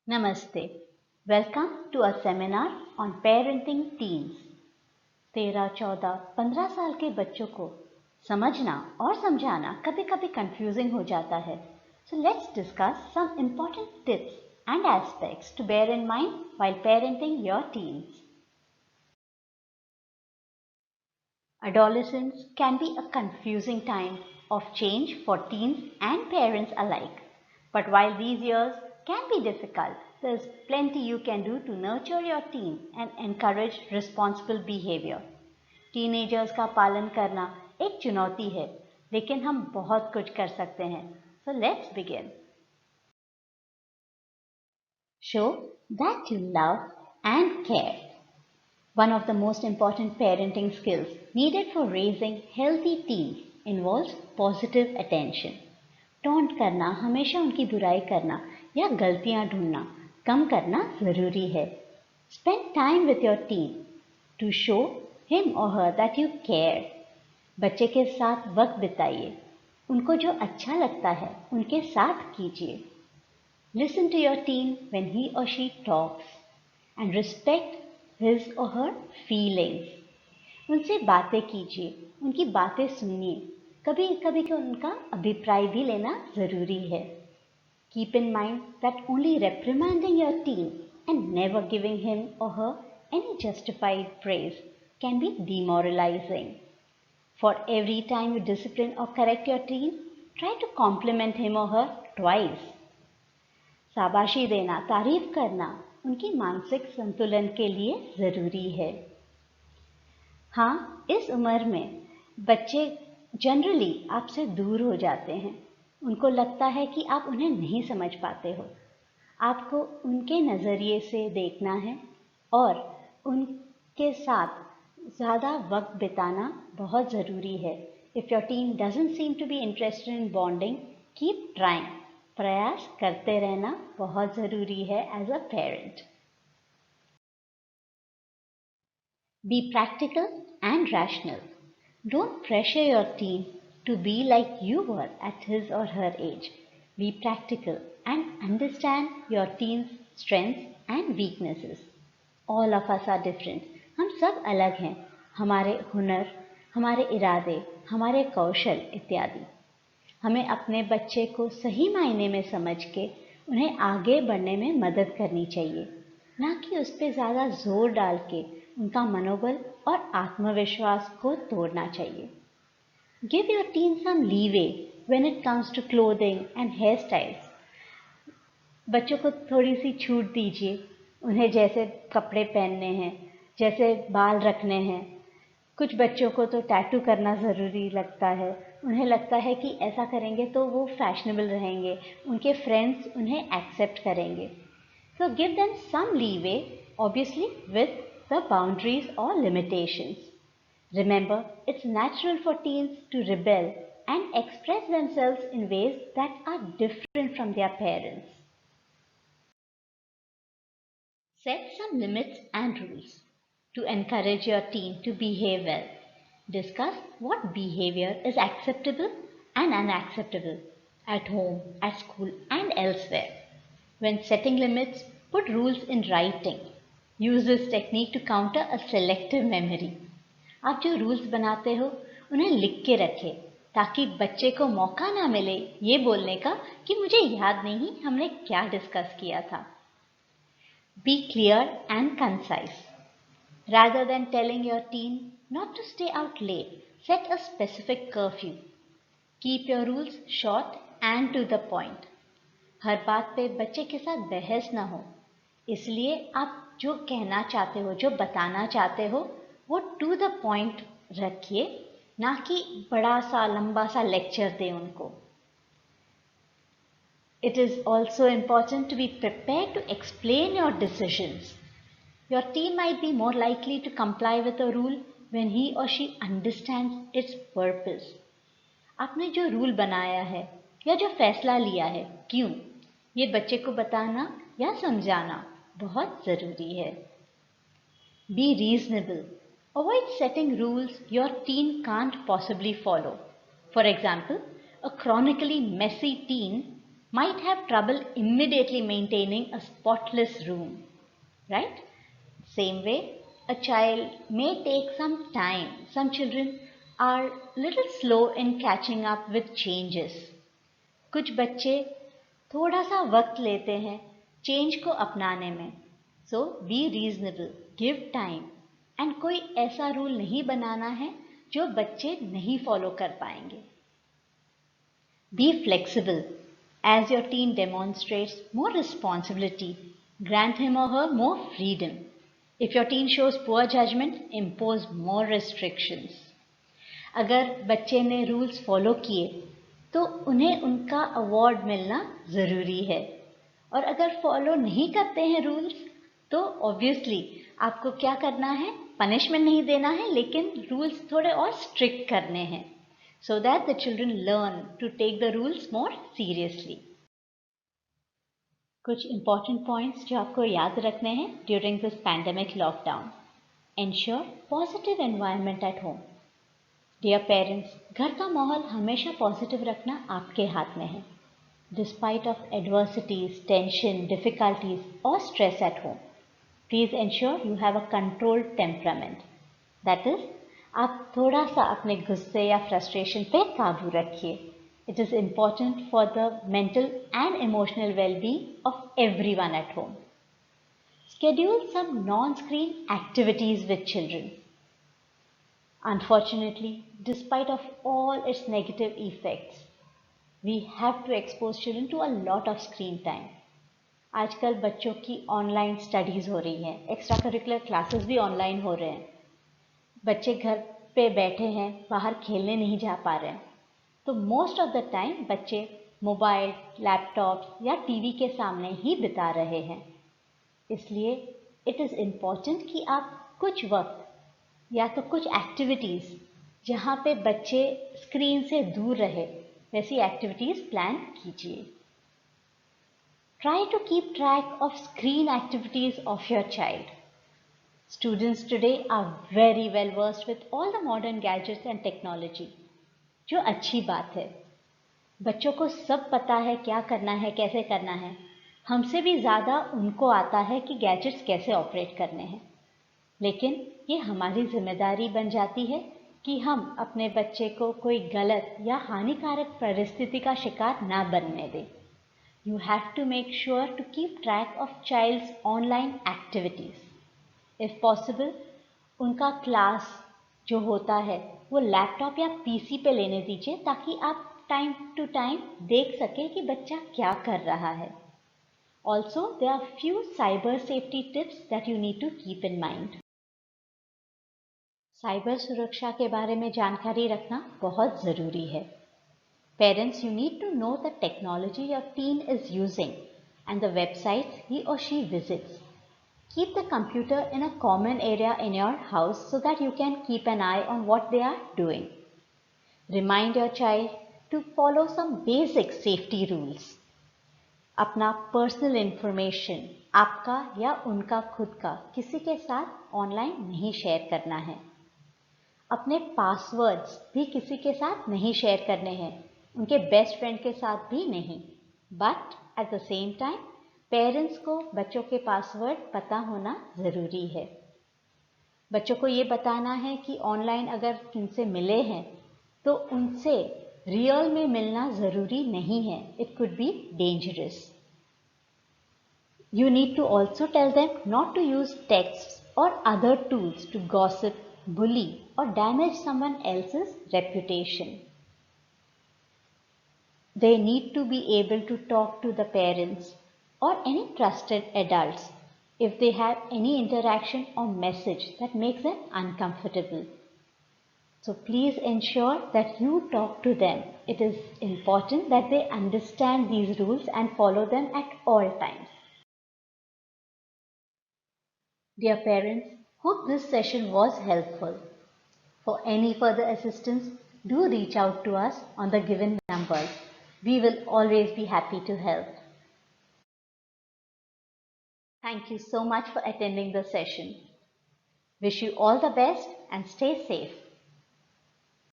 Namaste. Welcome to a seminar on parenting teens. 13, 14, 15 साल के बच्चों को समझना और समझाना कभी-कभी कंफ्यूजिंग हो जाता है. So let's discuss some important tips and aspects to bear in mind while parenting your teens. Adolescence can be a confusing time of change for teens and parents alike. But while these years can be difficult, there's plenty you can do to nurture your teen and encourage responsible behavior. Teenagers का पालन करना एक चुनौती है, लेकिन हम बहुत कुछ कर सकते हैं. So let's begin. Show that you love and care. One of the most important parenting skills needed for raising healthy teens involves positive attention. Taunt करना, हमेशा उनकी बुराई करना या गलतियां ढूंढना कम करना जरूरी है. Spend time with your teen to show him और हर दैट यू केयर. बच्चे के साथ वक्त बिताइए. उनको जो अच्छा लगता है उनके साथ कीजिए. Listen to your teen when he or she talks and respect his or her feelings. उनसे बातें कीजिए, उनकी बातें सुनिए. कभी कभी उनका अभिप्राय भी लेना जरूरी है. Keep in mind that only reprimanding your teen and never giving him or her any justified praise can be demoralizing. For every time you discipline or correct your teen, try to compliment him or her twice. शाबाशी देना, तारीफ करना उनकी मानसिक संतुलन के लिए जरूरी है. हाँ, इस उम्र में बच्चे जनरली आपसे दूर हो जाते हैं. उनको लगता है कि आप उन्हें नहीं समझ पाते हो. आपको उनके नज़रिए से देखना है और उनके साथ ज़्यादा वक्त बिताना बहुत ज़रूरी है. If your teen doesn't seem to be interested in bonding, keep trying. प्रयास करते रहना बहुत ज़रूरी है as a parent. Be practical and rational. Don't pressure your teen to be like you were at his or her age. Be practical and understand your teen's strengths and weaknesses. All of us are different. हम सब अलग हैं. हमारे हुनर, हमारे इरादे, हमारे कौशल इत्यादि. हमें अपने बच्चे को सही मायने में समझ के उन्हें आगे बढ़ने में मदद करनी चाहिए, ना कि उस पर ज़्यादा जोर डाल के उनका मनोबल और आत्मविश्वास को तोड़ना चाहिए. Give your teen some leeway when it comes to clothing and hairstyles. बच्चों को थोड़ी सी छूट दीजिए. उन्हें जैसे कपड़े पहनने हैं, जैसे बाल रखने हैं. कुछ बच्चों को तो टैटू करना ज़रूरी लगता है. उन्हें लगता है कि ऐसा करेंगे तो वो फैशनेबल रहेंगे, उनके फ्रेंड्स उन्हें एक्सेप्ट करेंगे. So give them some leeway, obviously with the boundaries or limitations. Remember, it's natural for teens to rebel and express themselves in ways that are different from their parents. Set some limits and rules to encourage your teen to behave well. Discuss what behavior is acceptable and unacceptable at home, at school, and elsewhere. When setting limits, put rules in writing. Use this technique to counter a selective memory. आप जो rules बनाते हो उन्हें लिख के रखें, ताकि बच्चे को मौका ना मिले ये बोलने का कि मुझे याद नहीं हमने क्या डिस्कस किया था. Be clear and concise. Rather than telling your teen not to stay out late, set a specific curfew. Keep your rules short and to the point. हर बात पे बच्चे के साथ बहस ना हो. इसलिए आप जो कहना चाहते हो, जो बताना चाहते हो, वो टू द पॉइंट रखिए, ना कि बड़ा सा लंबा सा लेक्चर दें उनको. It is also important to be prepared to explain your decisions. Your teen might be more likely to comply with a rule when he or she understands its purpose. आपने जो रूल बनाया है या जो फैसला लिया है, क्यों, ये बच्चे को बताना या समझाना बहुत ज़रूरी है. Be reasonable. Avoid setting rules your teen can't possibly follow. For example, a chronically messy teen might have trouble immediately maintaining a spotless room, right? Same way, a child may take some time. Some children are little slow in catching up with changes. कुछ बच्चे थोड़ा सा वक्त लेते हैं change को अपनाने में. So be reasonable, give time, and कोई ऐसा रूल नहीं बनाना है जो बच्चे नहीं फॉलो कर पाएंगे. Be flexible. As your teen demonstrates more responsibility, grant him or her more freedom. If your teen shows poor judgment, impose more restrictions. अगर बच्चे ने रूल्स फॉलो किए तो उन्हें उनका अवार्ड मिलना ज़रूरी है, और अगर फॉलो नहीं करते हैं रूल्स तो ऑब्वियसली आपको क्या करना है, पनिशमेंट नहीं देना है, लेकिन रूल्स थोड़े और स्ट्रिक्ट करने हैं, so that the children learn to take the rules more seriously. कुछ important points जो आपको याद रखने हैं during this pandemic lockdown. Ensure positive environment at home. Dear parents, घर का माहौल हमेशा positive रखना आपके हाथ में है. Despite of adversities, tension, difficulties or stress at home, please ensure you have a controlled temperament. That is, आप थोड़ा सा अपने गुस्से या फ्रस्ट्रेशन पे काबू रखिए. It is important for the mental and emotional well-being of everyone at home. Schedule some non-screen activities with children. Unfortunately, despite of all its negative effects, we have to expose children to a lot of screen time. आजकल बच्चों की online studies हो रही हैं, extra curricular classes भी online हो रहे हैं. बच्चे घर पे बैठे हैं, बाहर खेलने नहीं जा पा रहे हैं, तो मोस्ट ऑफ द टाइम बच्चे मोबाइल, लैपटॉप या टीवी के सामने ही बिता रहे हैं. इसलिए इट इज़ इम्पॉर्टेंट कि आप कुछ वक्त या तो कुछ एक्टिविटीज़ जहाँ पे बच्चे स्क्रीन से दूर रहे, वैसी एक्टिविटीज़ प्लान कीजिए. Try to keep track of screen activities of your child. Students today are very well versed with all the modern gadgets and technology, जो अच्छी बात है. बच्चों को सब पता है क्या करना है, कैसे करना है. हमसे भी ज़्यादा उनको आता है कि गैजेट्स कैसे ऑपरेट करने हैं. लेकिन ये हमारी जिम्मेदारी बन जाती है कि हम अपने बच्चे को कोई गलत या हानिकारक परिस्थिति का शिकार ना बनने दें. You have to make sure to keep track of child's online activities. If possible, उनका क्लास जो होता है वो लैपटॉप या पीसी पे लेने दीजिए, ताकि आप टाइम टू टाइम देख सकें कि बच्चा क्या कर रहा है. Also, there are few cyber safety tips that you need to keep in mind. Cyber सुरक्षा के बारे में जानकारी रखना बहुत ज़रूरी है. Parents, you need to know the technology your teen is using and the websites he or she visits. Keep the computer in a common area in your house so that you can keep an eye on what they are doing. Remind your child to follow some basic safety rules. अपना personal information, आपका या उनका खुद का, किसी के साथ online नहीं शेयर करना है. अपने पासवर्ड्स भी किसी के साथ नहीं शेयर करने हैं, उनके बेस्ट फ्रेंड के साथ भी नहीं. But at the same time parents को बच्चों के पासवर्ड पता होना ज़रूरी है. बच्चों को ये बताना है कि ऑनलाइन अगर उनसे मिले हैं तो उनसे रियल में मिलना ज़रूरी नहीं है. It could be dangerous. You need to also tell them not to use texts or other tools to gossip, bully, or damage someone else's reputation. They need to be able to talk to the parents or any trusted adults if they have any interaction or message that makes them uncomfortable. So please ensure that you talk to them. It is important that they understand these rules and follow them at all times. Dear parents, hope this session was helpful. For any further assistance, do reach out to us on the given numbers. We will always be happy to help. Thank you so much for attending the session. Wish you all the best and stay safe.